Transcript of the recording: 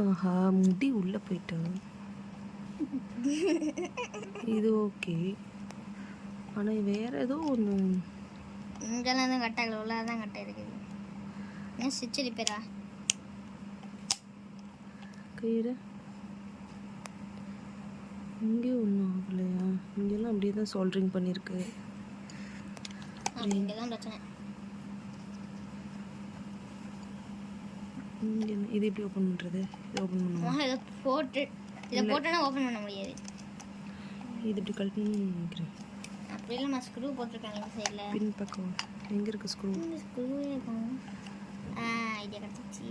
ஆஹா முடி உள்ளே போயிட்டேன். இது ஓகே. ஆனால் வேறு ஏதோ ஒன்று இங்கெல்லாம் தான் கட்டாகல, உள்ளதான் கட்டை இருக்குது. ஏன் ஸ்டிச் அடிப்பேரா கயிறு இங்கே ஒன்றும் ஆகலையா? இங்கெல்லாம் அப்படியே தான் சால்ட்ரிங் பண்ணியிருக்கு. இங்கே தான் பிரச்சனை. இது எப்படி ஓப்பன் பண்ணுறது? இது ஓப்பன் பண்ணுமா? இதை போட்டுனா ஓப்பன் பண்ண முடியாது. இது இப்படி கழட்டணும்னு நினைக்கிறேன். அப்படி இல்லைம்மா, ஸ்க்ரூ போட்டிருக்காங்க இந்த சைடில். பின் பக்கம் எங்கே இருக்குது ஸ்க்ரூ? ஸ்க்ரூவே இருக்கும். இதே கிடச்சிச்சு.